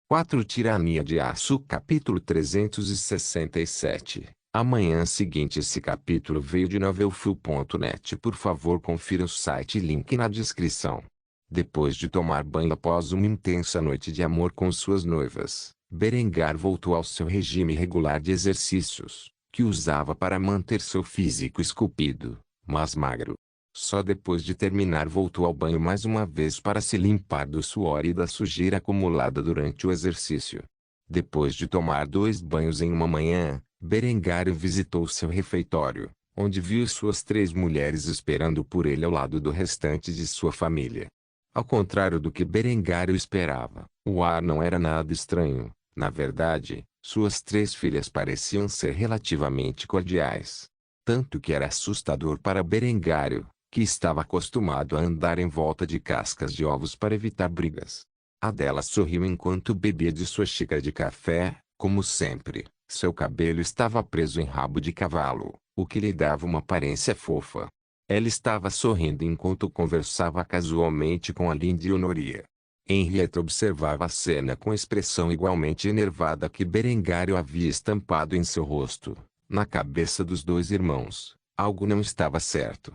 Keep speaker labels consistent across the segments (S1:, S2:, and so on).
S1: 4 Tirania de Aço Capítulo 367. Amanhã seguinte. Esse capítulo veio de novelfull.net. Por favor, confira o site, link na descrição. Depois de tomar banho após uma intensa noite de amor com suas noivas, Berengar voltou ao seu regime regular de exercícios, que usava para manter seu físico esculpido, mas magro. Só depois de terminar voltou ao banho mais uma vez para se limpar do suor e da sujeira acumulada durante o exercício. Depois de tomar 2 banhos em uma manhã, Berengário visitou seu refeitório, onde viu suas 3 mulheres esperando por ele ao lado do restante de sua família. Ao contrário do que Berengário esperava, o ar não era nada estranho. Na verdade, suas 3 filhas pareciam ser relativamente cordiais. Tanto que era assustador para Berengário, que estava acostumado a andar em volta de cascas de ovos para evitar brigas. Adela sorriu enquanto bebia de sua xícara de café, como sempre. Seu cabelo estava preso em rabo de cavalo, o que lhe dava uma aparência fofa. Ela estava sorrindo enquanto conversava casualmente com a Lindy e Honoria. Henrietta observava a cena com expressão igualmente enervada que Berengário havia estampado em seu rosto. Na cabeça dos 2 irmãos, algo não estava certo.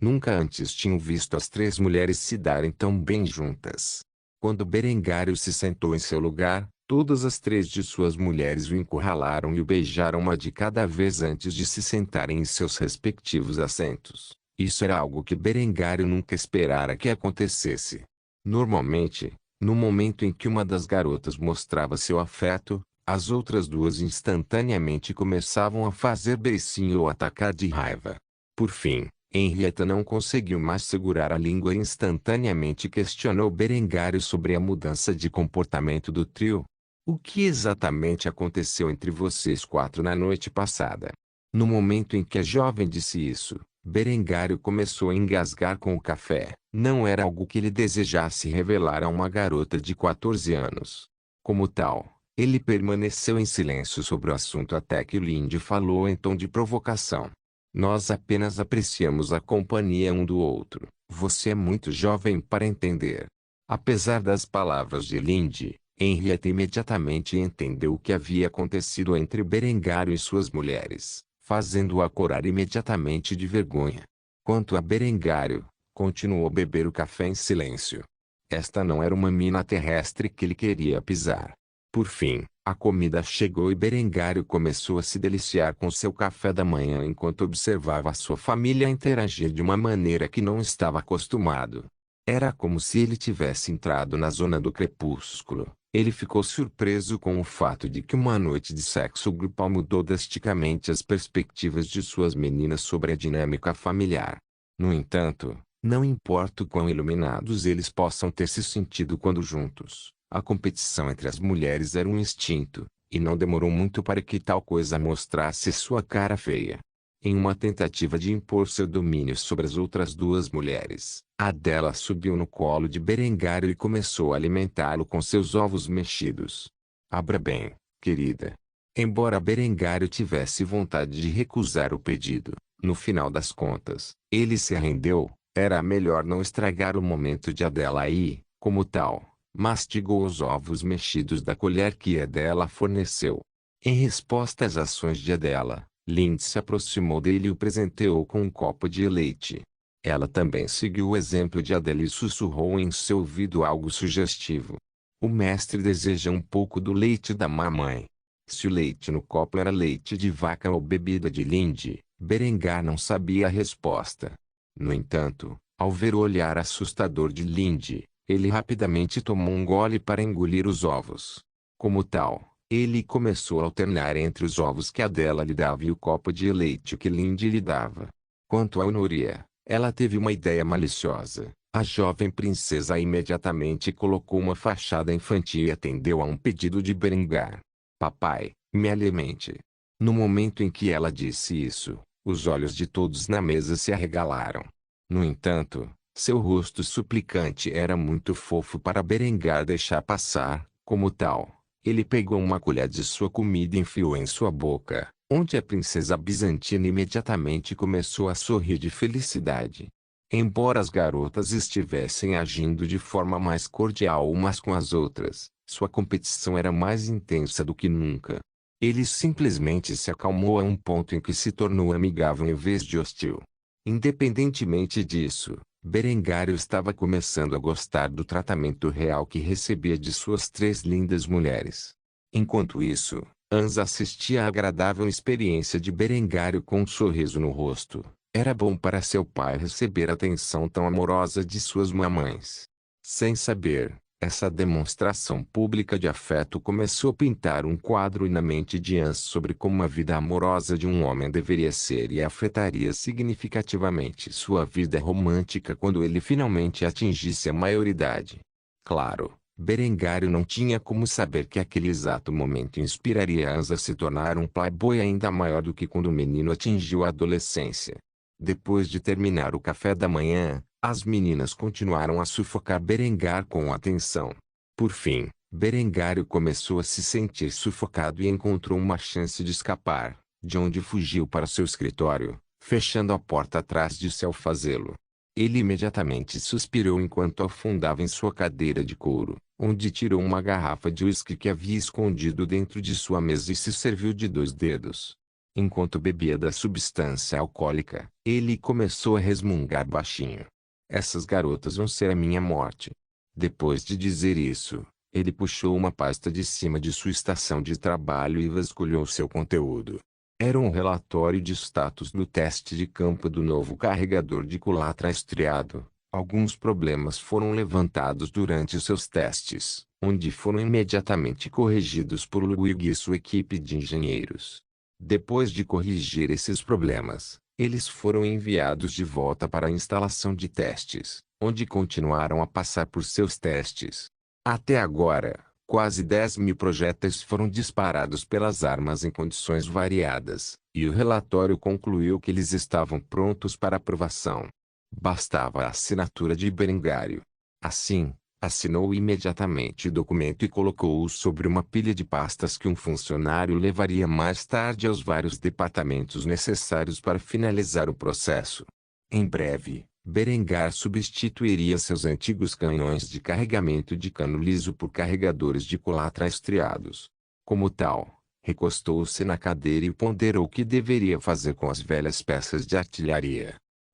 S1: Nunca antes tinham visto as 3 mulheres se darem tão bem juntas. Quando Berengário se sentou em seu lugar, todas as 3 de suas mulheres o encurralaram e o beijaram uma de cada vez antes de se sentarem em seus respectivos assentos. Isso era algo que Berengário nunca esperara que acontecesse. Normalmente, no momento em que uma das garotas mostrava seu afeto, as outras 2 instantaneamente começavam a fazer beicinho ou atacar de raiva. Por fim, Henrietta não conseguiu mais segurar a língua e instantaneamente questionou Berengário sobre a mudança de comportamento do trio. O que exatamente aconteceu entre vocês 4 na noite passada? No momento em que a jovem disse isso, Berengário começou a engasgar com o café. Não era algo que ele desejasse revelar a uma garota de 14 anos. Como tal, ele permaneceu em silêncio sobre o assunto até que Lindy falou em tom de provocação. Nós apenas apreciamos a companhia um do outro. Você é muito jovem para entender. Apesar das palavras de Lindy, Henrietta imediatamente entendeu o que havia acontecido entre Berengário e suas mulheres, fazendo-a corar imediatamente de vergonha. Quanto a Berengário, continuou a beber o café em silêncio. Esta não era uma mina terrestre que ele queria pisar. Por fim, a comida chegou e Berengário começou a se deliciar com seu café da manhã enquanto observava a sua família interagir de uma maneira que não estava acostumado. Era como se ele tivesse entrado na zona do crepúsculo. Ele ficou surpreso com o fato de que uma noite de sexo grupal mudou drasticamente as perspectivas de suas meninas sobre a dinâmica familiar. No entanto, não importa o quão iluminados eles possam ter se sentido quando juntos, a competição entre as mulheres era um instinto, e não demorou muito para que tal coisa mostrasse sua cara feia. Em uma tentativa de impor seu domínio sobre as outras 2 mulheres, Adela subiu no colo de Berengário e começou a alimentá-lo com seus ovos mexidos. Abra bem, querida. Embora Berengário tivesse vontade de recusar o pedido, no final das contas, ele se rendeu. Era melhor não estragar o momento de Adela e, como tal, mastigou os ovos mexidos da colher que Adela forneceu. Em resposta às ações de Adela, Lindy se aproximou dele e o presenteou com um copo de leite. Ela também seguiu o exemplo de Adela e sussurrou em seu ouvido algo sugestivo. O mestre deseja um pouco do leite da mamãe. Se o leite no copo era leite de vaca ou bebida de Lindy, Berengar não sabia a resposta. No entanto, ao ver o olhar assustador de Lindy, ele rapidamente tomou um gole para engolir os ovos. Como tal, ele começou a alternar entre os ovos que Adela lhe dava e o copo de leite que Lindy lhe dava. Quanto a Honoria, ela teve uma ideia maliciosa. A jovem princesa imediatamente colocou uma fachada infantil e atendeu a um pedido de Berengar. Papai, me alimente. No momento em que ela disse isso, os olhos de todos na mesa se arregalaram. No entanto, seu rosto suplicante era muito fofo para Berengar deixar passar. Como tal, ele pegou uma colher de sua comida e enfiou em sua boca, onde a princesa bizantina imediatamente começou a sorrir de felicidade. Embora as garotas estivessem agindo de forma mais cordial umas com as outras, Sua competição era mais intensa do que nunca. Ele simplesmente se acalmou a um ponto em que se tornou amigável em vez de hostil. Independentemente disso, Berengário estava começando a gostar do tratamento real que recebia de suas 3 lindas mulheres. Enquanto isso, Ansa assistia à agradável experiência de Berengário com um sorriso no rosto. Era bom para seu pai receber a atenção tão amorosa de suas mamães. Sem saber, essa demonstração pública de afeto começou a pintar um quadro na mente de Ansa sobre como a vida amorosa de um homem deveria ser e afetaria significativamente sua vida romântica quando ele finalmente atingisse a maioridade. Claro, Berengário não tinha como saber que aquele exato momento inspiraria Ansa a se tornar um playboy ainda maior do que quando o menino atingiu a adolescência. Depois de terminar o café da manhã, as meninas continuaram a sufocar Berengar com atenção. Por fim, Berengário começou a se sentir sufocado e encontrou uma chance de escapar, de onde fugiu para seu escritório, fechando a porta atrás de si ao fazê-lo. Ele imediatamente suspirou enquanto afundava em sua cadeira de couro, onde tirou uma garrafa de uísque que havia escondido dentro de sua mesa e se serviu de 2 dedos. Enquanto bebia da substância alcoólica, ele começou a resmungar baixinho. Essas garotas vão ser a minha morte. Depois de dizer isso, ele puxou uma pasta de cima de sua estação de trabalho e vasculhou seu conteúdo. Era um relatório de status do teste de campo do novo carregador de culatra estriado. Alguns problemas foram levantados durante seus testes, onde foram imediatamente corrigidos por Luigi e sua equipe de engenheiros. Depois de corrigir esses problemas, eles foram enviados de volta para a instalação de testes, onde continuaram a passar por seus testes. Até agora, quase 10.000 projéteis foram disparados pelas armas em condições variadas, e o relatório concluiu que eles estavam prontos para aprovação. Bastava a assinatura de Berengário. Assim, assinou imediatamente o documento e colocou-o sobre uma pilha de pastas que um funcionário levaria mais tarde aos vários departamentos necessários para finalizar o processo. Em breve, Berengar substituiria seus antigos canhões de carregamento de cano liso por carregadores de culatra estriados. Como tal, recostou-se na cadeira e ponderou o que deveria fazer com as velhas peças de artilharia.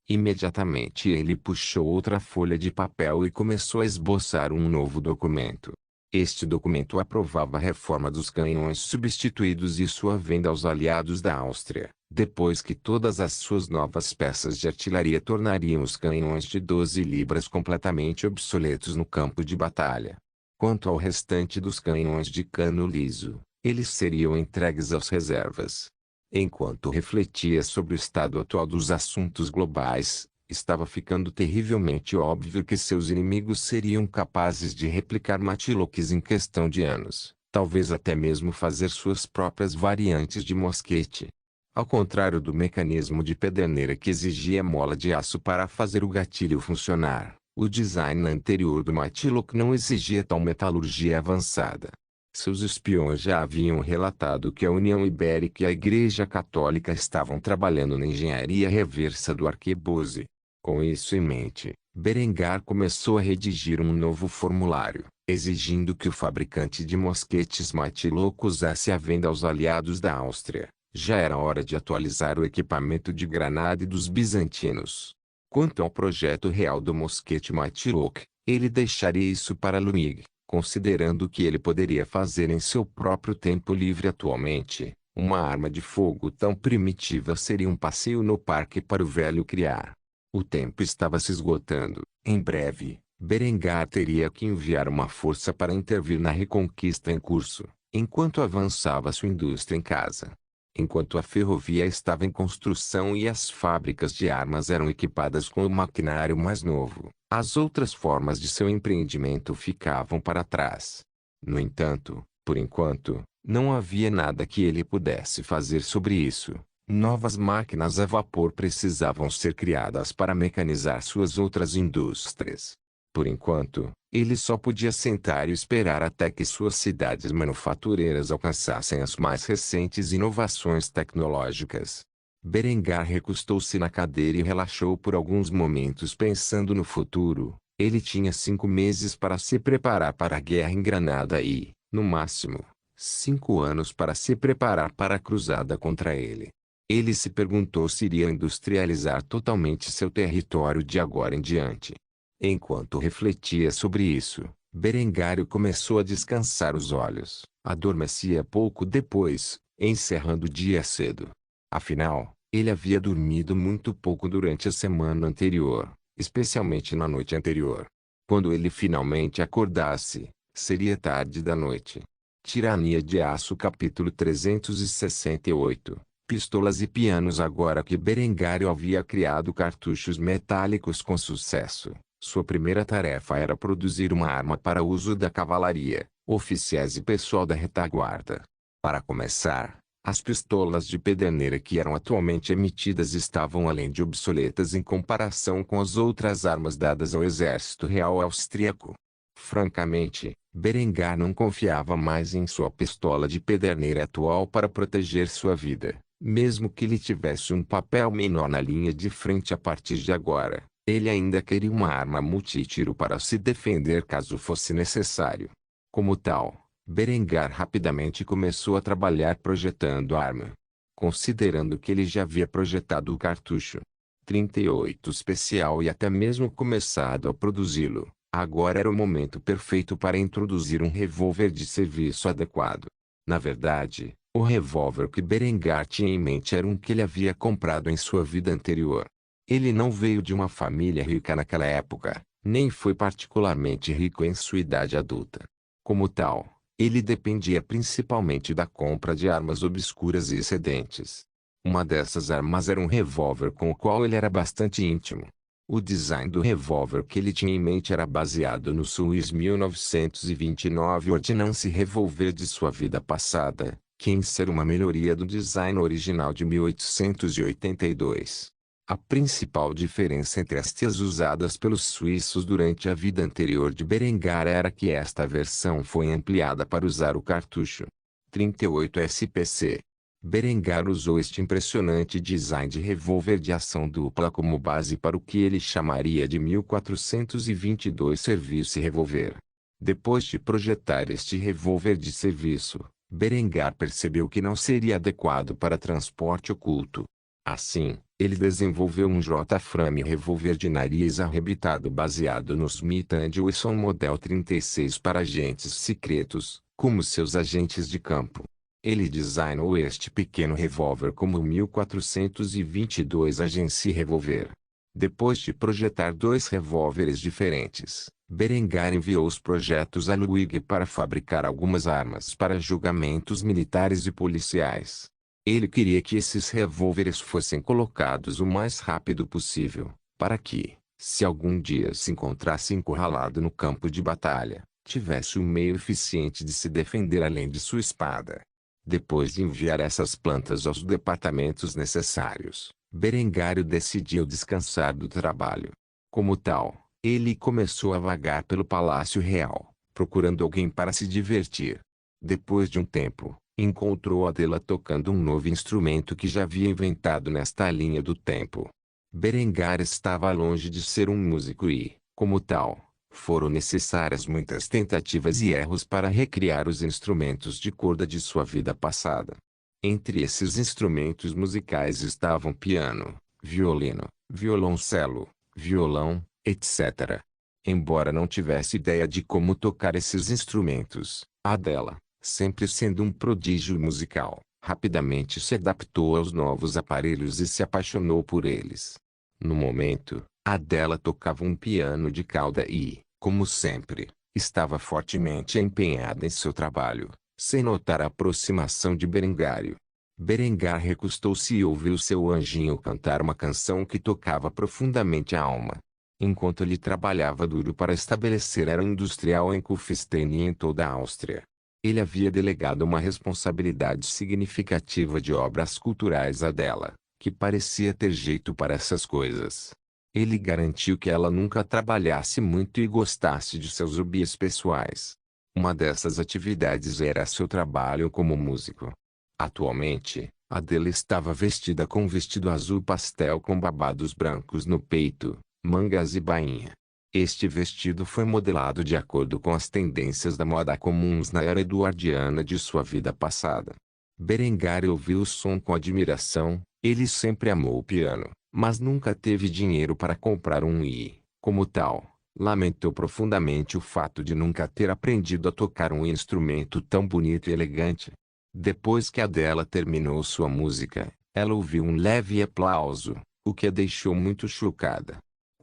S1: Imediatamente ele puxou outra folha de papel e começou a esboçar um novo documento. Este documento aprovava a reforma dos canhões substituídos e sua venda aos aliados da Áustria, depois que todas as suas novas peças de artilharia tornariam os canhões de 12 libras completamente obsoletos no campo de batalha. Quanto ao restante dos canhões de cano liso, eles seriam entregues aos reservas. Enquanto refletia sobre o estado atual dos assuntos globais, estava ficando terrivelmente óbvio que seus inimigos seriam capazes de replicar Matlock em questão de anos, talvez até mesmo fazer suas próprias variantes de mosquete. Ao contrário do mecanismo de pederneira que exigia mola de aço para fazer o gatilho funcionar, o design anterior do Matlock não exigia tal metalurgia avançada. Seus espiões já haviam relatado que a União Ibérica e a Igreja Católica estavam trabalhando na engenharia reversa do arquebuse. Com isso em mente, Berengar começou a redigir um novo formulário, exigindo que o fabricante de mosquetes Matlock usasse a venda aos aliados da Áustria. Já era hora de atualizar o equipamento de granada dos bizantinos. Quanto ao projeto real do mosquete Matlock, ele deixaria isso para Luig. Considerando que ele poderia fazer em seu próprio tempo livre atualmente, uma arma de fogo tão primitiva seria um passeio no parque para o velho criar. O tempo estava se esgotando. Em breve, Berengar teria que enviar uma força para intervir na reconquista em curso, enquanto avançava sua indústria em casa. Enquanto a ferrovia estava em construção e as fábricas de armas eram equipadas com o maquinário mais novo, as outras formas de seu empreendimento ficavam para trás. No entanto, por enquanto, não havia nada que ele pudesse fazer sobre isso. Novas máquinas a vapor precisavam ser criadas para mecanizar suas outras indústrias. Por enquanto, ele só podia sentar e esperar até que suas cidades manufatureiras alcançassem as mais recentes inovações tecnológicas. Berengar recostou-se na cadeira e relaxou por alguns momentos pensando no futuro. Ele tinha 5 meses para se preparar para a guerra em Granada e, no máximo, 5 anos para se preparar para a cruzada contra ele. Ele se perguntou se iria industrializar totalmente seu território de agora em diante. Enquanto refletia sobre isso, Berengário começou a descansar os olhos. Adormecia pouco depois, encerrando o dia cedo. Afinal, ele havia dormido muito pouco durante a semana anterior, especialmente na noite anterior. Quando ele finalmente acordasse, seria tarde da noite. Tirania de Aço capítulo 368. Pistolas e pianos. Agora que Berengário havia criado cartuchos metálicos com sucesso, sua primeira tarefa era produzir uma arma para uso da cavalaria, oficiais e pessoal da retaguarda. Para começar, as pistolas de pederneira que eram atualmente emitidas estavam além de obsoletas em comparação com as outras armas dadas ao exército real austríaco. Francamente, Berengar não confiava mais em sua pistola de pederneira atual para proteger sua vida, mesmo que ele tivesse um papel menor na linha de frente a partir de agora. Ele ainda queria uma arma multitiro para se defender caso fosse necessário. Como tal, Berengar rapidamente começou a trabalhar projetando a arma. Considerando que ele já havia projetado o cartucho 38 especial e até mesmo começado a produzi-lo, agora era o momento perfeito para introduzir um revólver de serviço adequado. Na verdade, o revólver que Berengar tinha em mente era um que ele havia comprado em sua vida anterior. Ele não veio de uma família rica naquela época, nem foi particularmente rico em sua idade adulta. Como tal, ele dependia principalmente da compra de armas obscuras e excedentes. Uma dessas armas era um revólver com o qual ele era bastante íntimo. O design do revólver que ele tinha em mente era baseado no Swiss 1929 Ordnance Revolver de sua vida passada, que em ser uma melhoria do design original de 1882. A principal diferença entre as tias usadas pelos suíços durante a vida anterior de Berengar era que esta versão foi ampliada para usar o cartucho 38 SPC. Berengar usou este impressionante design de revólver de ação dupla como base para o que ele chamaria de 1422 Service Revolver. Depois de projetar este revólver de serviço, Berengar percebeu que não seria adequado para transporte oculto. Assim, ele desenvolveu um J-Frame revólver de nariz arrebitado baseado no Smith & Wesson Model 36 para agentes secretos, como seus agentes de campo. Ele designou este pequeno revólver como o 1422 Agency Revolver. Depois de projetar 2 revólveres diferentes, Berengar enviou os projetos a Ludwig para fabricar algumas armas para julgamentos militares e policiais. Ele queria que esses revólveres fossem colocados o mais rápido possível, para que, se algum dia se encontrasse encurralado no campo de batalha, tivesse um meio eficiente de se defender além de sua espada. Depois de enviar essas plantas aos departamentos necessários, Berengário decidiu descansar do trabalho. Como tal, ele começou a vagar pelo Palácio Real, procurando alguém para se divertir. Depois de um tempo, encontrou Adela tocando um novo instrumento que já havia inventado nesta linha do tempo. Berengar estava longe de ser um músico e, como tal, foram necessárias muitas tentativas e erros para recriar os instrumentos de corda de sua vida passada. Entre esses instrumentos musicais estavam piano, violino, violoncelo, violão, etc. Embora não tivesse ideia de como tocar esses instrumentos, Adela, sempre sendo um prodígio musical, rapidamente se adaptou aos novos aparelhos e se apaixonou por eles. No momento, Adela tocava um piano de cauda e, como sempre, estava fortemente empenhada em seu trabalho, sem notar a aproximação de Berengário. Berengar recostou-se e ouviu seu anjinho cantar uma canção que tocava profundamente a alma. Enquanto ele trabalhava duro para estabelecer a era industrial em Kufstein e em toda a Áustria, ele havia delegado uma responsabilidade significativa de obras culturais a Adela, que parecia ter jeito para essas coisas. Ele garantiu que ela nunca trabalhasse muito e gostasse de seus hobbies pessoais. Uma dessas atividades era seu trabalho como músico. Atualmente, Adela estava vestida com um vestido azul pastel com babados brancos no peito, mangas e bainha. Este vestido foi modelado de acordo com as tendências da moda comuns na era eduardiana de sua vida passada. Berengário ouviu o som com admiração. Ele sempre amou o piano, mas nunca teve dinheiro para comprar um e, como tal, lamentou profundamente o fato de nunca ter aprendido a tocar um instrumento tão bonito e elegante. Depois que Adela terminou sua música, ela ouviu um leve aplauso, o que a deixou muito chocada.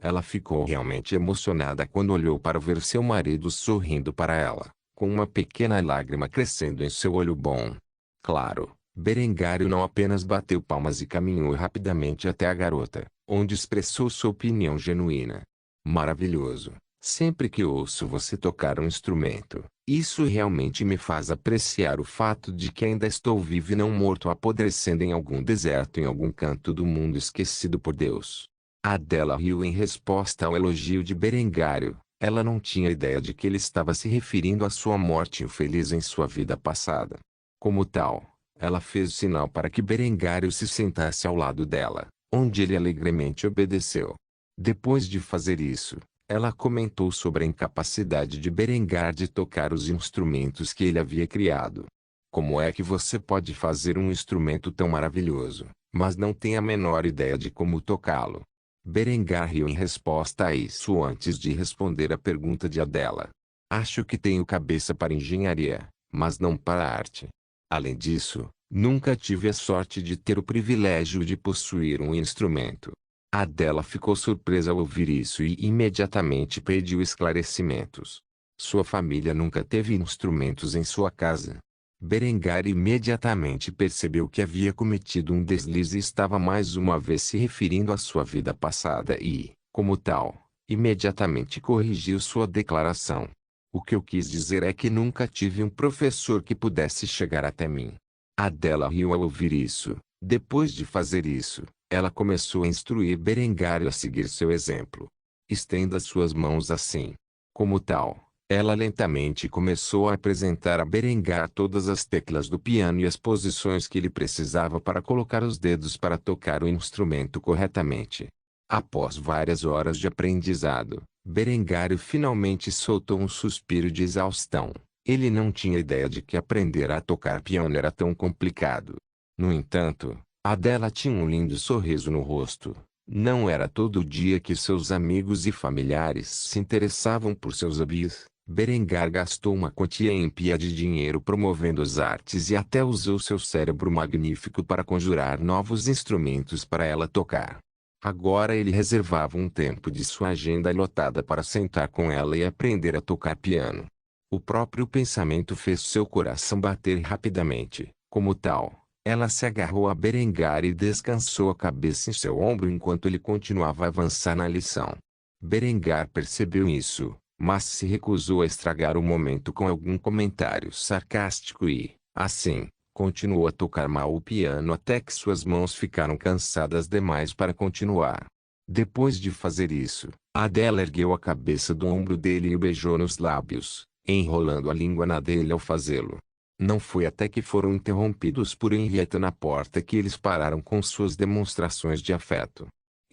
S1: Ela ficou realmente emocionada quando olhou para ver seu marido sorrindo para ela, com uma pequena lágrima crescendo em seu olho bom. Claro, Berengário não apenas bateu palmas e caminhou rapidamente até a garota, onde expressou sua opinião genuína. Maravilhoso! Sempre que ouço você tocar um instrumento, isso realmente me faz apreciar o fato de que ainda estou vivo e não morto apodrecendo em algum deserto em algum canto do mundo esquecido por Deus. Adela riu em resposta ao elogio de Berengário. Ela não tinha ideia de que ele estava se referindo à sua morte infeliz em sua vida passada. Como tal, ela fez sinal para que Berengário se sentasse ao lado dela, onde ele alegremente obedeceu. Depois de fazer isso, ela comentou sobre a incapacidade de Berengar de tocar os instrumentos que ele havia criado. Como é que você pode fazer um instrumento tão maravilhoso, mas não tem a menor ideia de como tocá-lo? Berengar riu em resposta a isso antes de responder a pergunta de Adela. Acho que tenho cabeça para engenharia, mas não para arte. Além disso, nunca tive a sorte de ter o privilégio de possuir um instrumento. Adela ficou surpresa ao ouvir isso e imediatamente pediu esclarecimentos. Sua família nunca teve instrumentos em sua casa. Berengar imediatamente percebeu que havia cometido um deslize e estava mais uma vez se referindo à sua vida passada e, como tal, imediatamente corrigiu sua declaração. O que eu quis dizer é que nunca tive um professor que pudesse chegar até mim. Adela riu ao ouvir isso. Depois de fazer isso, ela começou a instruir Berengário a seguir seu exemplo. Estenda suas mãos assim. Como tal, ela lentamente começou a apresentar a Berengar todas as teclas do piano e as posições que ele precisava para colocar os dedos para tocar o instrumento corretamente. Após várias horas de aprendizado, Berengário finalmente soltou um suspiro de exaustão. Ele não tinha ideia de que aprender a tocar piano era tão complicado. No entanto, Adela tinha um lindo sorriso no rosto. Não era todo dia que seus amigos e familiares se interessavam por seus hobbies. Berengar gastou uma quantia ímpia de dinheiro promovendo as artes e até usou seu cérebro magnífico para conjurar novos instrumentos para ela tocar. Agora ele reservava um tempo de sua agenda lotada para sentar com ela e aprender a tocar piano. O próprio pensamento fez seu coração bater rapidamente. Como tal, ela se agarrou a Berengar e descansou a cabeça em seu ombro enquanto ele continuava a avançar na lição. Berengar percebeu isso, mas se recusou a estragar o momento com algum comentário sarcástico e, assim, continuou a tocar mal o piano até que suas mãos ficaram cansadas demais para continuar. Depois de fazer isso, Adela ergueu a cabeça do ombro dele e o beijou nos lábios, enrolando a língua na dele ao fazê-lo. Não foi até que foram interrompidos por Henrietta na porta que eles pararam com suas demonstrações de afeto.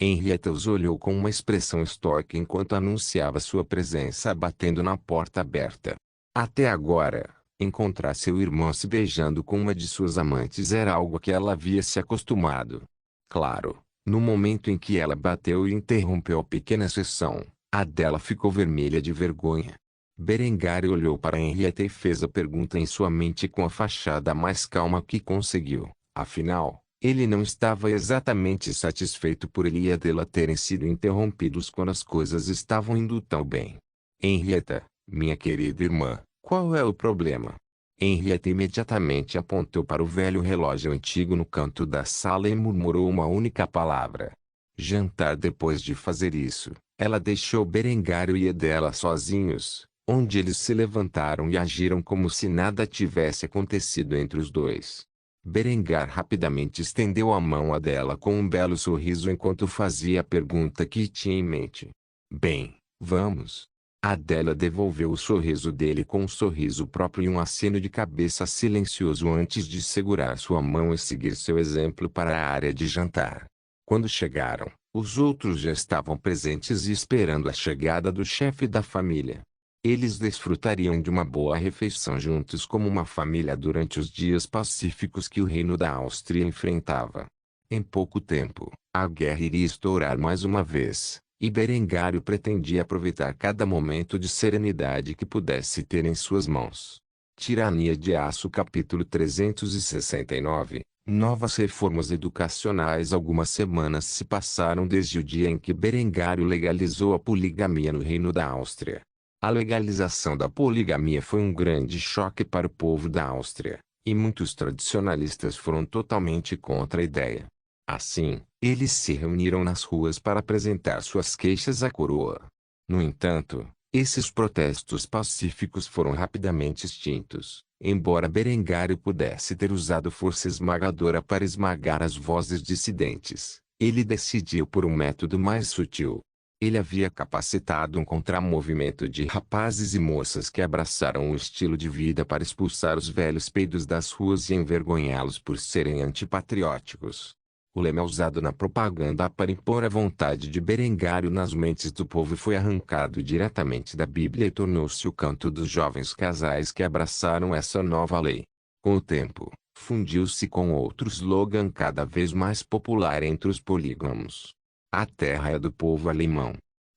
S1: Henrietta os olhou com uma expressão estoica enquanto anunciava sua presença batendo na porta aberta. Até agora, encontrar seu irmão se beijando com uma de suas amantes era algo a que ela havia se acostumado. Claro, no momento em que ela bateu e interrompeu a pequena sessão, Adela ficou vermelha de vergonha. Berengário olhou para Henrietta e fez a pergunta em sua mente com a fachada mais calma que conseguiu. Afinal, ele não estava exatamente satisfeito por ele e Adela terem sido interrompidos quando as coisas estavam indo tão bem. Henrietta, minha querida irmã, qual é o problema? Henrietta imediatamente apontou para o velho relógio antigo no canto da sala e murmurou uma única palavra. Jantar. Depois de fazer isso, ela deixou Berengário e Adela sozinhos, onde eles se levantaram e agiram como se nada tivesse acontecido entre os dois. Berengar rapidamente estendeu a mão a Adela com um belo sorriso enquanto fazia a pergunta que tinha em mente. Bem, vamos. Adela devolveu o sorriso dele com um sorriso próprio e um aceno de cabeça silencioso antes de segurar sua mão e seguir seu exemplo para a área de jantar. Quando chegaram, Os outros já estavam presentes e esperando a chegada do chefe da família. Eles desfrutariam de uma boa refeição juntos como uma família durante os dias pacíficos que o reino da Áustria enfrentava. Em pouco tempo, a guerra iria estourar mais uma vez, e Berengário pretendia aproveitar cada momento de serenidade que pudesse ter em suas mãos. Tirania de Aço capítulo 369. Novas reformas educacionais. Algumas semanas se passaram desde o dia em que Berengário legalizou a poligamia no Reino da Áustria. A legalização da poligamia foi um grande choque para o povo da Áustria, e muitos tradicionalistas foram totalmente contra a ideia. Assim, eles se reuniram nas ruas para apresentar suas queixas à coroa. No entanto, esses protestos pacíficos foram rapidamente extintos, embora Berengário pudesse ter usado força esmagadora para esmagar as vozes dissidentes. Ele decidiu por um método mais sutil. Ele havia capacitado um contramovimento de rapazes e moças que abraçaram o estilo de vida para expulsar os velhos peidos das ruas e envergonhá-los por serem antipatrióticos. O lema usado na propaganda para impor a vontade de Berengário nas mentes do povo foi arrancado diretamente da Bíblia e tornou-se o canto dos jovens casais que abraçaram essa nova lei. Com o tempo, fundiu-se com outro slogan cada vez mais popular entre os polígamos. A terra é do povo alemão.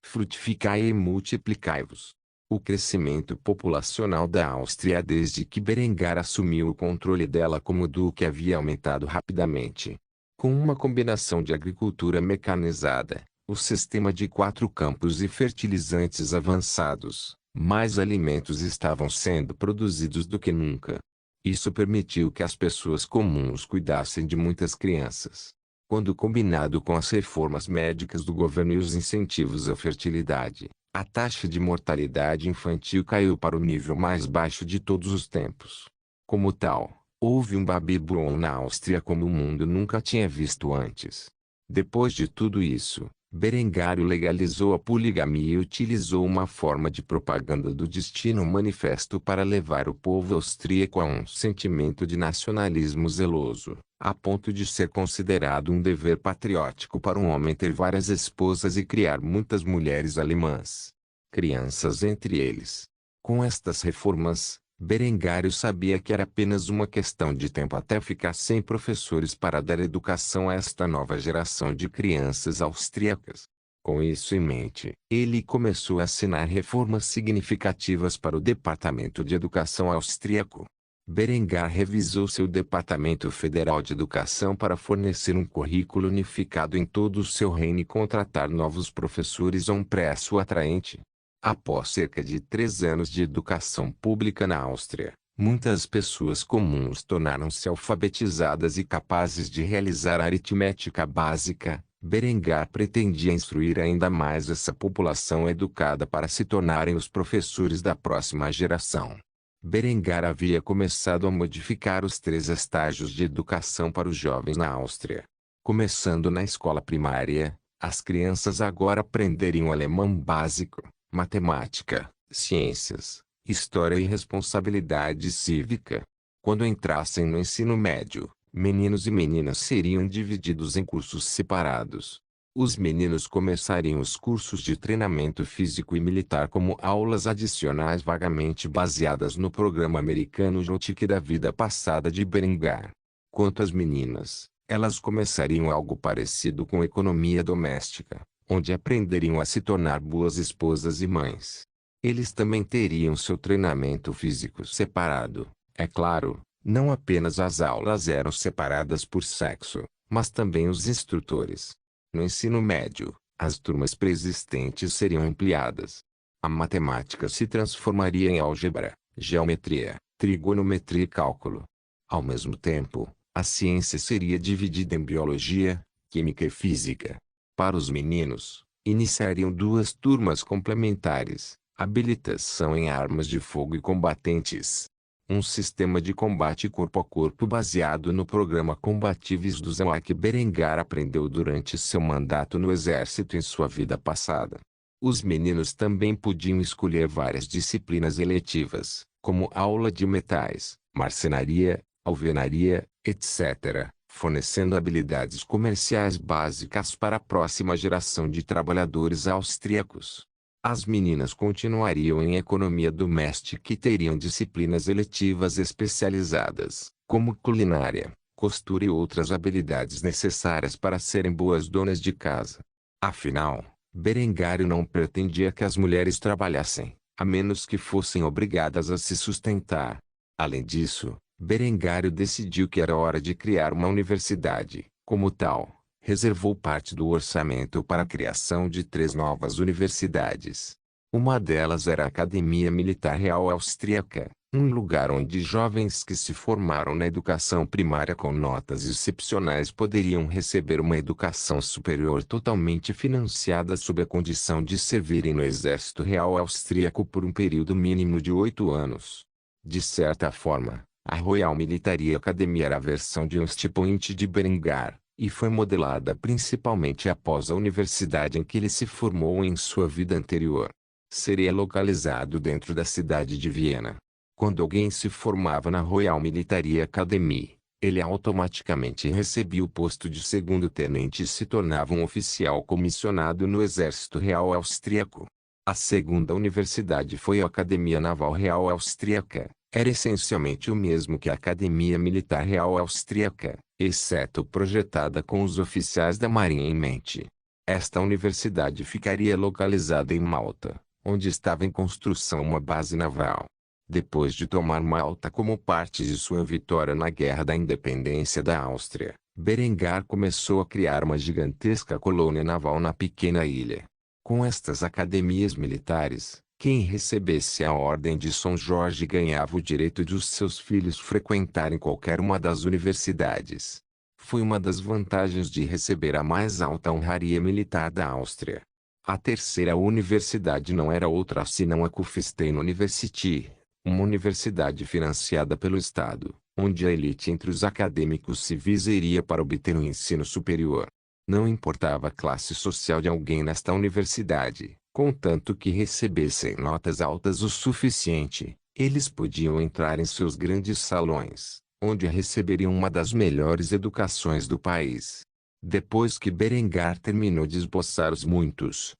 S1: Frutificai e multiplicai-vos. O crescimento populacional da Áustria desde que Berengar assumiu o controle dela como duque havia aumentado rapidamente. Com uma combinação de agricultura mecanizada, o sistema de 4 campos e fertilizantes avançados, mais alimentos estavam sendo produzidos do que nunca. Isso permitiu que as pessoas comuns cuidassem de muitas crianças. Quando combinado com as reformas médicas do governo e os incentivos à fertilidade, a taxa de mortalidade infantil caiu para o nível mais baixo de todos os tempos. Como tal, houve um baby boom na Áustria como o mundo nunca tinha visto antes. Depois de tudo isso, Berengário legalizou a poligamia e utilizou uma forma de propaganda do Destino Manifesto para levar o povo austríaco a um sentimento de nacionalismo zeloso, a ponto de ser considerado um dever patriótico para um homem ter várias esposas e criar muitas mulheres alemãs. Crianças entre eles. Com estas reformas, Berengário sabia que era apenas uma questão de tempo até ficar sem professores para dar educação a esta nova geração de crianças austríacas. Com isso em mente, ele começou a assinar reformas significativas para o Departamento de Educação austríaco. Berengar revisou seu Departamento Federal de Educação para fornecer um currículo unificado em todo o seu reino e contratar novos professores a um preço atraente. Após cerca de 3 anos de educação pública na Áustria, muitas pessoas comuns tornaram-se alfabetizadas e capazes de realizar a aritmética básica. Berengar pretendia instruir ainda mais essa população educada para se tornarem os professores da próxima geração. Berengar havia começado a modificar os 3 estágios de educação para os jovens na Áustria. Começando na escola primária, as crianças agora aprenderiam alemão básico, matemática, ciências, história e responsabilidade cívica. Quando entrassem no ensino médio, meninos e meninas seriam divididos em cursos separados. Os meninos começariam os cursos de treinamento físico e militar como aulas adicionais vagamente baseadas no programa americano JOTIC da vida passada de Berengar. Quanto às meninas, elas começariam algo parecido com economia doméstica, onde aprenderiam a se tornar boas esposas e mães. Eles também teriam seu treinamento físico separado. É claro, não apenas as aulas eram separadas por sexo, mas também os instrutores. No ensino médio, as turmas preexistentes seriam ampliadas. A matemática se transformaria em álgebra, geometria, trigonometria e cálculo. Ao mesmo tempo, a ciência seria dividida em biologia, química e física. Para os meninos, iniciariam 2 turmas complementares, habilitação em armas de fogo e combatentes. Um sistema de combate corpo a corpo baseado no programa Combatíveis do ZEUA que Berengar aprendeu durante seu mandato no exército em sua vida passada. Os meninos também podiam escolher várias disciplinas eletivas, como aula de metais, marcenaria, alvenaria, etc., fornecendo habilidades comerciais básicas para a próxima geração de trabalhadores austríacos. As meninas continuariam em economia doméstica e teriam disciplinas eletivas especializadas, como culinária, costura e outras habilidades necessárias para serem boas donas de casa. Afinal, Berengário não pretendia que as mulheres trabalhassem, a menos que fossem obrigadas a se sustentar. Além disso, Berengário decidiu que era hora de criar uma universidade. Como tal, reservou parte do orçamento para a criação de 3 novas universidades. Uma delas era a Academia Militar Real Austríaca, um lugar onde jovens que se formaram na educação primária com notas excepcionais poderiam receber uma educação superior totalmente financiada sob a condição de servirem no Exército Real Austríaco por um período mínimo de 8 anos. De certa forma, a Royal Military Academy era a versão de um expoente de Berengar, e foi modelada principalmente após a universidade em que ele se formou em sua vida anterior. Seria localizado dentro da cidade de Viena. Quando alguém se formava na Royal Military Academy, ele automaticamente recebia o posto de segundo-tenente e se tornava um oficial comissionado no Exército Real Austríaco. A segunda universidade foi a Academia Naval Real Austríaca. Era essencialmente o mesmo que a Academia Militar Real Austríaca, exceto projetada com os oficiais da Marinha em mente. Esta universidade ficaria localizada em Malta, onde estava em construção uma base naval. Depois de tomar Malta como parte de sua vitória na Guerra da Independência da Áustria, Berengar começou a criar uma gigantesca colônia naval na pequena ilha. Com estas academias militares, quem recebesse a Ordem de São Jorge ganhava o direito de os seus filhos frequentarem qualquer uma das universidades. Foi uma das vantagens de receber a mais alta honraria militar da Áustria. A terceira universidade não era outra senão a Kufstein University, uma universidade financiada pelo Estado, onde a elite entre os acadêmicos civis iria para obter um ensino superior. Não importava a classe social de alguém nesta universidade, contanto que recebessem notas altas o suficiente, eles podiam entrar em seus grandes salões, onde receberiam uma das melhores educações do país. Depois que Berengar terminou de esboçar os muitos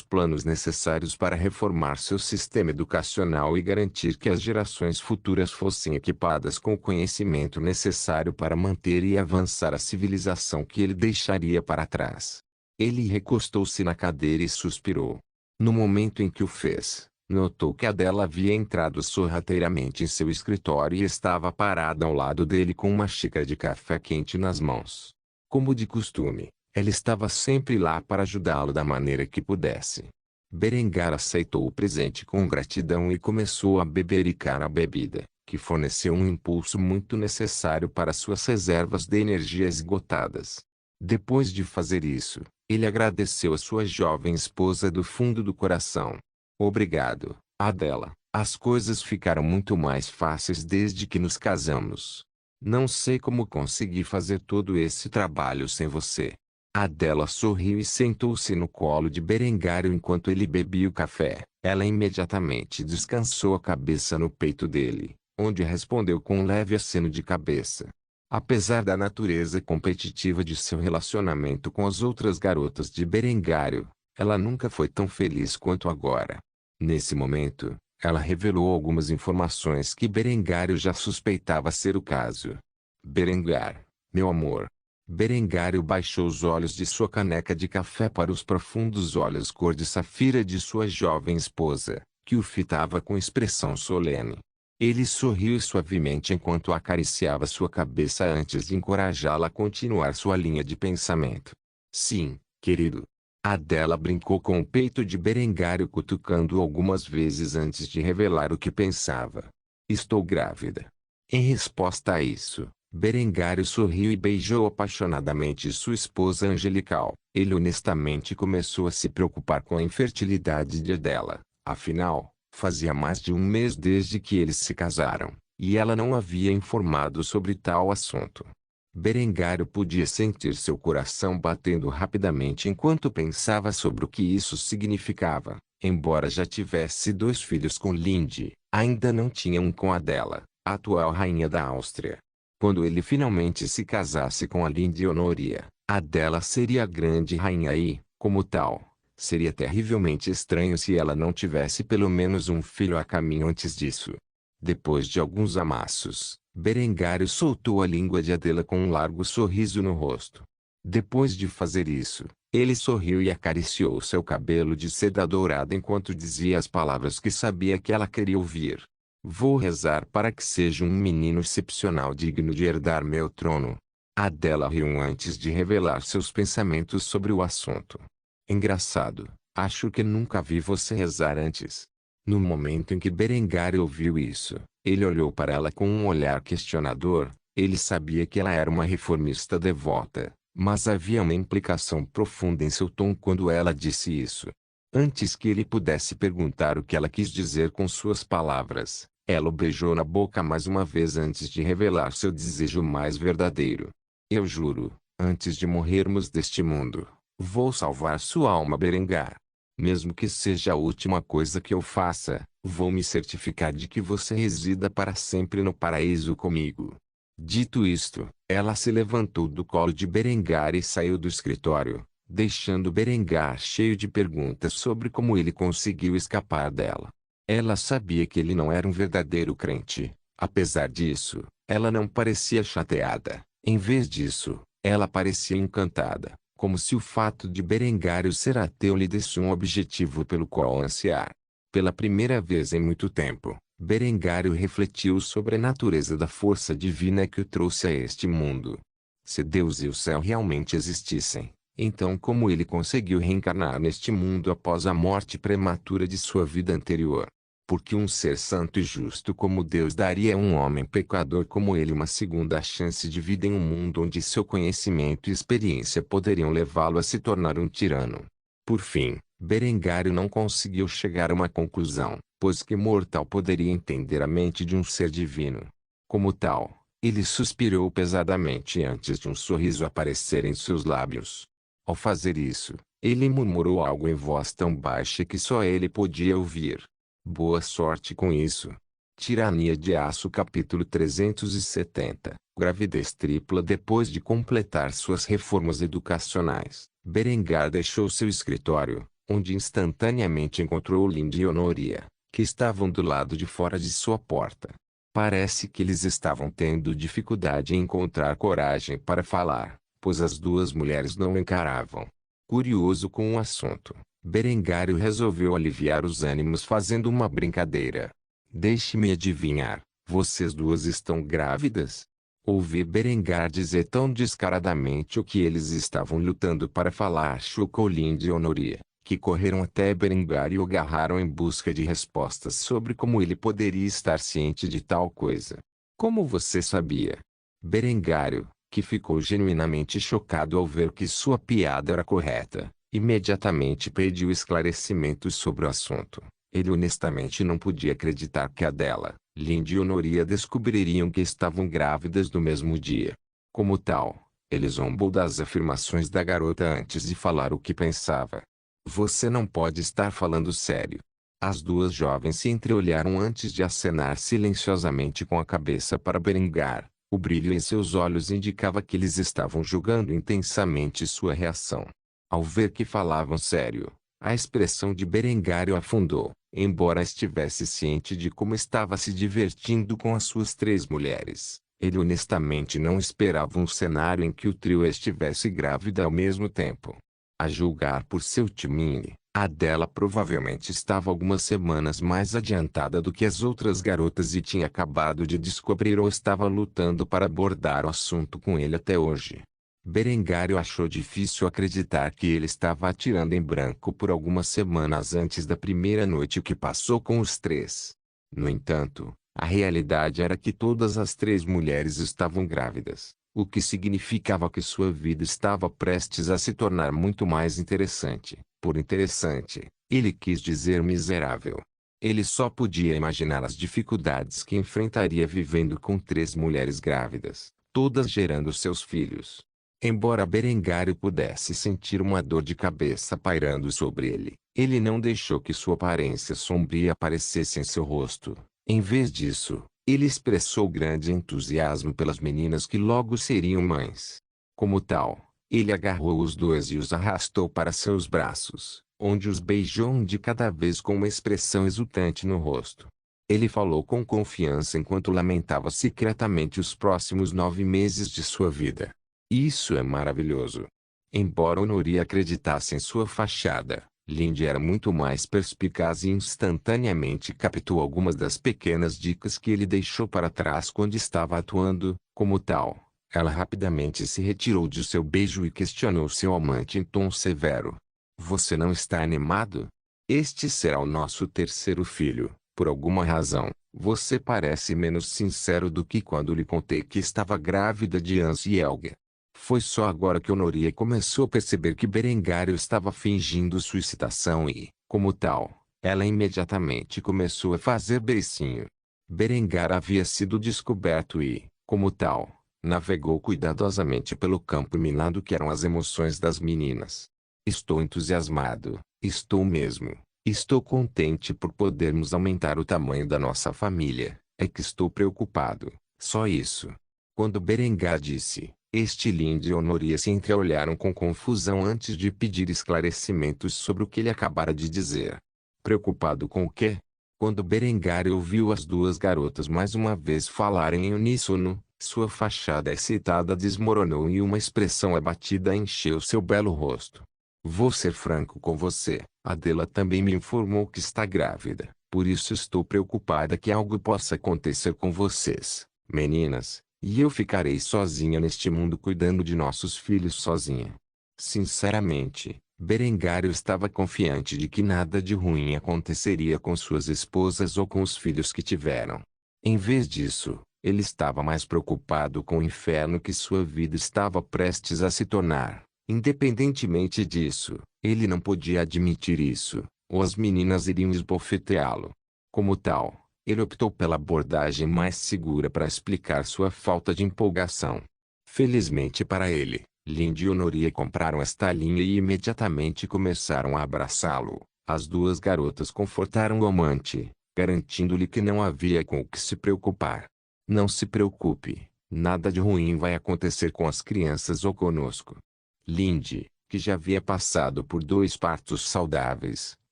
S1: planos necessários para reformar seu sistema educacional e garantir que as gerações futuras fossem equipadas com o conhecimento necessário para manter e avançar a civilização que ele deixaria para trás, ele recostou-se na cadeira e suspirou. No momento em que o fez, notou que Adela havia entrado sorrateiramente em seu escritório e estava parada ao lado dele com uma xícara de café quente nas mãos. Como de costume, ela estava sempre lá para ajudá-lo da maneira que pudesse. Berengar aceitou o presente com gratidão e começou a bebericar a bebida, que forneceu um impulso muito necessário para suas reservas de energia esgotadas. Depois de fazer isso, ele agradeceu a sua jovem esposa do fundo do coração. Obrigado, Adela. As coisas ficaram muito mais fáceis desde que nos casamos. Não sei como consegui fazer todo esse trabalho sem você. Adela sorriu e sentou-se no colo de Berengário enquanto ele bebia o café. Ela imediatamente descansou a cabeça no peito dele, onde respondeu com um leve aceno de cabeça. Apesar da natureza competitiva de seu relacionamento com as outras garotas de Berengário, ela nunca foi tão feliz quanto agora. Nesse momento, ela revelou algumas informações que Berengário já suspeitava ser o caso. Berengar, meu amor. Berengário baixou os olhos de sua caneca de café para os profundos olhos cor de safira de sua jovem esposa, que o fitava com expressão solene. Ele sorriu suavemente enquanto acariciava sua cabeça antes de encorajá-la a continuar sua linha de pensamento. Sim, querido. Adela brincou com o peito de Berengário cutucando algumas vezes antes de revelar o que pensava. Estou grávida. Em resposta a isso, Berengário sorriu e beijou apaixonadamente sua esposa angelical. Ele honestamente começou a se preocupar com a infertilidade de Adela. Afinal, fazia mais de um mês desde que eles se casaram, e ela não havia informado sobre tal assunto. Berengário podia sentir seu coração batendo rapidamente enquanto pensava sobre o que isso significava. Embora já tivesse 2 filhos com Linde, ainda não tinha um com Adela, a atual rainha da Áustria. Quando ele finalmente se casasse com a Lindy Honoria, a dela seria a grande rainha e, como tal, seria terrivelmente estranho se ela não tivesse pelo menos um filho a caminho antes disso. Depois de alguns amassos, Berengário soltou a língua de Adela com um largo sorriso no rosto. Depois de fazer isso, ele sorriu e acariciou seu cabelo de seda dourada enquanto dizia as palavras que sabia que ela queria ouvir. Vou rezar para que seja um menino excepcional digno de herdar meu trono. Adela riu antes de revelar seus pensamentos sobre o assunto. Engraçado, acho que nunca vi você rezar antes. No momento em que Berengário ouviu isso, ele olhou para ela com um olhar questionador. Ele sabia que ela era uma reformista devota, mas havia uma implicação profunda em seu tom quando ela disse isso. Antes que ele pudesse perguntar o que ela quis dizer com suas palavras, ela o beijou na boca mais uma vez antes de revelar seu desejo mais verdadeiro. Eu juro, antes de morrermos deste mundo, vou salvar sua alma, Berengar. Mesmo que seja a última coisa que eu faça, vou me certificar de que você resida para sempre no paraíso comigo. Dito isto, ela se levantou do colo de Berengar e saiu do escritório, deixando Berengar cheio de perguntas sobre como ele conseguiu escapar dela. Ela sabia que ele não era um verdadeiro crente. Apesar disso, ela não parecia chateada. Em vez disso, ela parecia encantada, como se o fato de Berengário ser ateu lhe desse um objetivo pelo qual ansiar. Pela primeira vez em muito tempo, Berengário refletiu sobre a natureza da força divina que o trouxe a este mundo. Se Deus e o céu realmente existissem, então como ele conseguiu reencarnar neste mundo após a morte prematura de sua vida anterior? Porque um ser santo e justo como Deus daria a um homem pecador como ele uma segunda chance de vida em um mundo onde seu conhecimento e experiência poderiam levá-lo a se tornar um tirano? Por fim, Berengário não conseguiu chegar a uma conclusão, pois que mortal poderia entender a mente de um ser divino? Como tal, ele suspirou pesadamente antes de um sorriso aparecer em seus lábios. Ao fazer isso, ele murmurou algo em voz tão baixa que só ele podia ouvir. Boa sorte com isso. Tirania de Aço capítulo 370. Gravidez tripla. Depois de completar suas reformas educacionais, Berengar deixou seu escritório, onde instantaneamente encontrou Lindy e Honoria, que estavam do lado de fora de sua porta. Parece que eles estavam tendo dificuldade em encontrar coragem para falar, pois as duas mulheres não encaravam. Curioso com o assunto, Berengário resolveu aliviar os ânimos fazendo uma brincadeira. Deixe-me adivinhar, vocês duas estão grávidas? Ouvir Berengar dizer tão descaradamente o que eles estavam lutando para falar chocou Lindy e Honoria, que correram até Berengar e o agarraram em busca de respostas sobre como ele poderia estar ciente de tal coisa. Como você sabia? Berengário, que ficou genuinamente chocado ao ver que sua piada era correta, imediatamente pediu esclarecimentos sobre o assunto. Ele honestamente não podia acreditar que Adela, Lindy e Honoria descobririam que estavam grávidas no mesmo dia. Como tal, ele zombou das afirmações da garota antes de falar o que pensava. Você não pode estar falando sério. As duas jovens se entreolharam antes de acenar silenciosamente com a cabeça para Berengar. O brilho em seus olhos indicava que eles estavam julgando intensamente sua reação. Ao ver que falavam sério, a expressão de Berengário afundou, embora estivesse ciente de como estava se divertindo com as suas três mulheres. Ele honestamente não esperava um cenário em que o trio estivesse grávida ao mesmo tempo. A julgar por seu timing, Adela provavelmente estava algumas semanas mais adiantada do que as outras garotas e tinha acabado de descobrir ou estava lutando para abordar o assunto com ele até hoje. Berengário achou difícil acreditar que ele estava atirando em branco por algumas semanas antes da primeira noite que passou com os três. No entanto, a realidade era que todas as três mulheres estavam grávidas, o que significava que sua vida estava prestes a se tornar muito mais interessante. Por interessante, ele quis dizer miserável. Ele só podia imaginar as dificuldades que enfrentaria vivendo com três mulheres grávidas, todas gerando seus filhos. Embora Berengário pudesse sentir uma dor de cabeça pairando sobre ele, ele não deixou que sua aparência sombria aparecesse em seu rosto. Em vez disso, Ele expressou grande entusiasmo pelas meninas que logo seriam mães. Como tal, ele agarrou os dois e os arrastou para seus braços, onde os beijou um de cada vez com uma expressão exultante no rosto. Ele falou com confiança enquanto lamentava secretamente os próximos 9 meses de sua vida. Isso é maravilhoso. Embora Honori acreditasse em sua fachada, Lindy era muito mais perspicaz e instantaneamente captou algumas das pequenas dicas que ele deixou para trás quando estava atuando. Como tal, ela rapidamente se retirou de seu beijo e questionou seu amante em tom severo. Você não está animado? Este será o nosso terceiro filho. Por alguma razão, você parece menos sincero do que quando lhe contei que estava grávida de Hans e Helga. Foi só agora que Honoria começou a perceber que Berengário estava fingindo sua excitação e, como tal, ela imediatamente começou a fazer beicinho. Berengar havia sido descoberto e, como tal, navegou cuidadosamente pelo campo minado que eram as emoções das meninas. Estou entusiasmado, estou mesmo. Estou contente por podermos aumentar o tamanho da nossa família. É que estou preocupado, só isso. Quando Berengar disse, Lindy e Honoria se entreolharam com confusão antes de pedir esclarecimentos sobre o que ele acabara de dizer. Preocupado com o quê? Quando Berengar ouviu as duas garotas mais uma vez falarem em uníssono, sua fachada excitada desmoronou e uma expressão abatida encheu seu belo rosto. Vou ser franco com você, Adela também me informou que está grávida, por isso estou preocupada que algo possa acontecer com vocês, meninas, e eu ficarei sozinha neste mundo cuidando de nossos filhos sozinha. Sinceramente, Berengário estava confiante de que nada de ruim aconteceria com suas esposas ou com os filhos que tiveram. Em vez disso, ele estava mais preocupado com o inferno que sua vida estava prestes a se tornar. Independentemente disso, ele não podia admitir isso, ou as meninas iriam esbofeteá-lo. Como tal, ele optou pela abordagem mais segura para explicar sua falta de empolgação. Felizmente para ele, Lindy e Honoria compraram esta linha e imediatamente começaram a abraçá-lo. As duas garotas confortaram o amante, garantindo-lhe que não havia com o que se preocupar. Não se preocupe, nada de ruim vai acontecer com as crianças ou conosco. Lindy, que já havia passado por 2 partos saudáveis,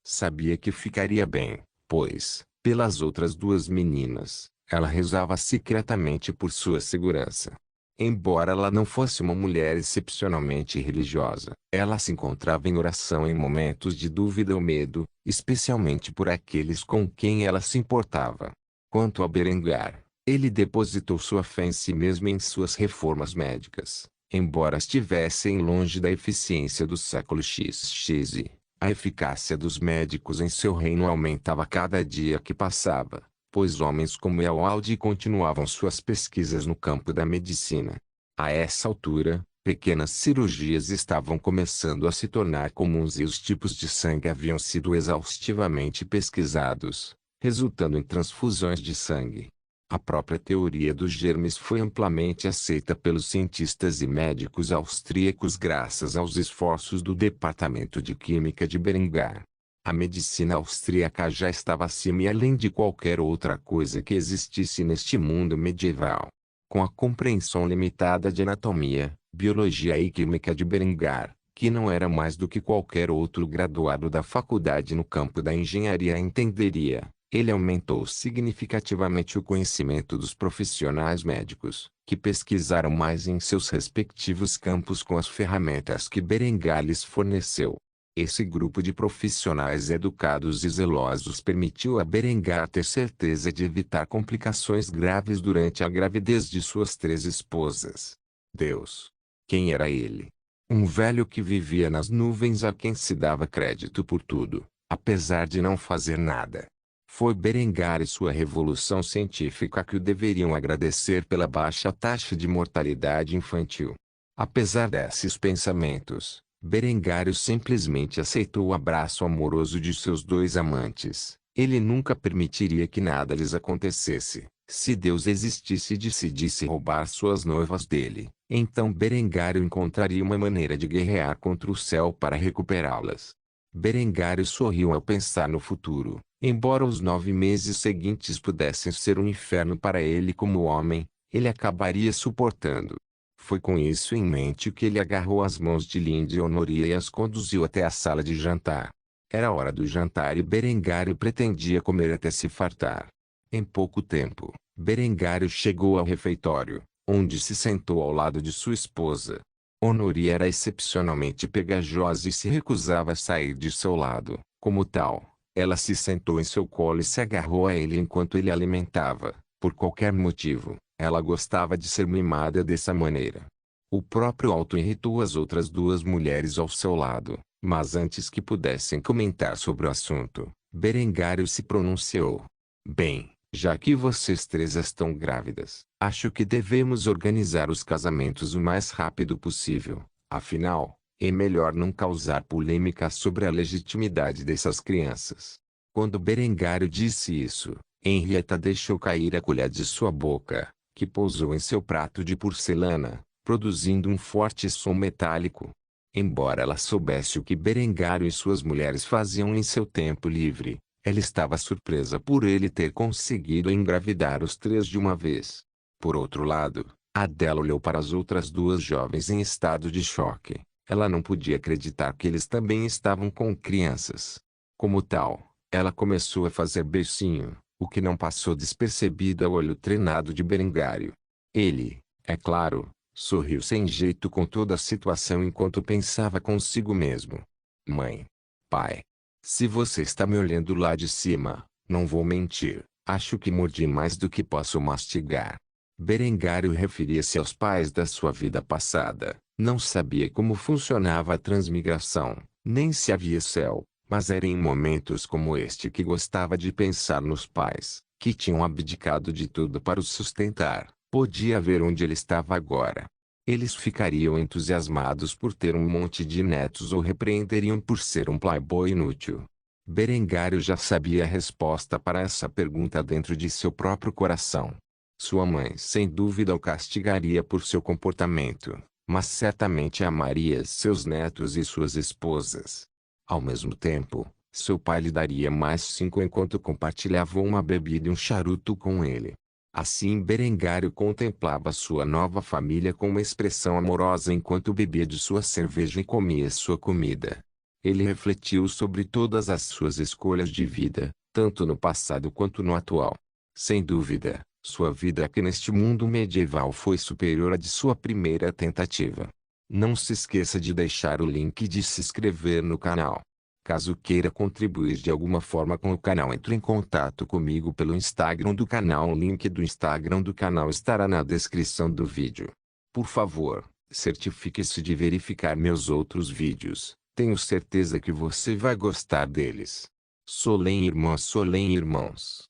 S1: sabia que ficaria bem, pois, pelas outras 2 meninas, ela rezava secretamente por sua segurança. Embora ela não fosse uma mulher excepcionalmente religiosa, ela se encontrava em oração em momentos de dúvida ou medo, especialmente por aqueles com quem ela se importava. Quanto a Berengar, ele depositou sua fé em si mesmo e em suas reformas médicas. Embora estivessem longe da eficiência do século XX, a eficácia dos médicos em seu reino aumentava cada dia que passava, pois homens como Eoaldi continuavam suas pesquisas no campo da medicina. A essa altura, pequenas cirurgias estavam começando a se tornar comuns e os tipos de sangue haviam sido exaustivamente pesquisados, resultando em transfusões de sangue. A própria teoria dos germes foi amplamente aceita pelos cientistas e médicos austríacos graças aos esforços do Departamento de Química de Berengar. A medicina austríaca já estava acima e além de qualquer outra coisa que existisse neste mundo medieval. Com a compreensão limitada de anatomia, biologia e química de Berengar, que não era mais do que qualquer outro graduado da faculdade no campo da engenharia entenderia, ele aumentou significativamente o conhecimento dos profissionais médicos, que pesquisaram mais em seus respectivos campos com as ferramentas que Berengar lhes forneceu. Esse grupo de profissionais educados e zelosos permitiu a Berengar ter certeza de evitar complicações graves durante a gravidez de suas 3 esposas. Deus! Quem era ele? Um velho que vivia nas nuvens a quem se dava crédito por tudo, apesar de não fazer nada. Foi Berengar e sua revolução científica que o deveriam agradecer pela baixa taxa de mortalidade infantil. Apesar desses pensamentos, Berengário simplesmente aceitou o abraço amoroso de seus 2 amantes. Ele nunca permitiria que nada lhes acontecesse. Se Deus existisse e decidisse roubar suas noivas dele, então Berengário encontraria uma maneira de guerrear contra o céu para recuperá-las. Berengário sorriu ao pensar no futuro. Embora os 9 meses seguintes pudessem ser um inferno para ele como homem, ele acabaria suportando. Foi com isso em mente que ele agarrou as mãos de Linda e Honoria e as conduziu até a sala de jantar. Era hora do jantar e Berengário pretendia comer até se fartar. Em pouco tempo, Berengário chegou ao refeitório, onde se sentou ao lado de sua esposa. Honoria era excepcionalmente pegajosa e se recusava a sair de seu lado. Como tal, ela se sentou em seu colo e se agarrou a ele enquanto ele a alimentava. Por qualquer motivo, ela gostava de ser mimada dessa maneira. O próprio Alto irritou as outras duas mulheres ao seu lado, mas antes que pudessem comentar sobre o assunto, Berengário se pronunciou. Bem, já que vocês três estão grávidas, acho que devemos organizar os casamentos o mais rápido possível. Afinal, é melhor não causar polêmica sobre a legitimidade dessas crianças. Quando Berengário disse isso, Henrietta deixou cair a colher de sua boca, que pousou em seu prato de porcelana, produzindo um forte som metálico. Embora ela soubesse o que Berengário e suas mulheres faziam em seu tempo livre, ela estava surpresa por ele ter conseguido engravidar os três de uma vez. Por outro lado, Adela olhou para as outras duas jovens em estado de choque. Ela não podia acreditar que eles também estavam com crianças. Como tal, ela começou a fazer beicinho, o que não passou despercebido ao olho treinado de Berengário. Ele, é claro, sorriu sem jeito com toda a situação enquanto pensava consigo mesmo. Mãe. Pai. Se você está me olhando lá de cima, não vou mentir, acho que mordi mais do que posso mastigar. Berengário referia-se aos pais da sua vida passada. Não sabia como funcionava a transmigração, nem se havia céu, mas era em momentos como este que gostava de pensar nos pais, que tinham abdicado de tudo para o sustentar. Podia ver onde ele estava agora. Eles ficariam entusiasmados por ter um monte de netos ou repreenderiam por ser um playboy inútil. Berengário já sabia a resposta para essa pergunta dentro de seu próprio coração. Sua mãe sem dúvida o castigaria por seu comportamento, mas certamente amaria seus netos e suas esposas. Ao mesmo tempo, seu pai lhe daria mais 5 enquanto compartilhavam uma bebida e um charuto com ele. Assim Berengário contemplava sua nova família com uma expressão amorosa enquanto bebia de sua cerveja e comia sua comida. Ele refletiu sobre todas as suas escolhas de vida, tanto no passado quanto no atual. Sem dúvida, sua vida aqui neste mundo medieval foi superior à de sua primeira tentativa. Não se esqueça de deixar o link e de se inscrever no canal. Caso queira contribuir de alguma forma com o canal, entre em contato comigo pelo Instagram do canal. O link do Instagram do canal estará na descrição do vídeo. Por favor, certifique-se de verificar meus outros vídeos. Tenho certeza que você vai gostar deles. Solém irmãs, solém irmãos.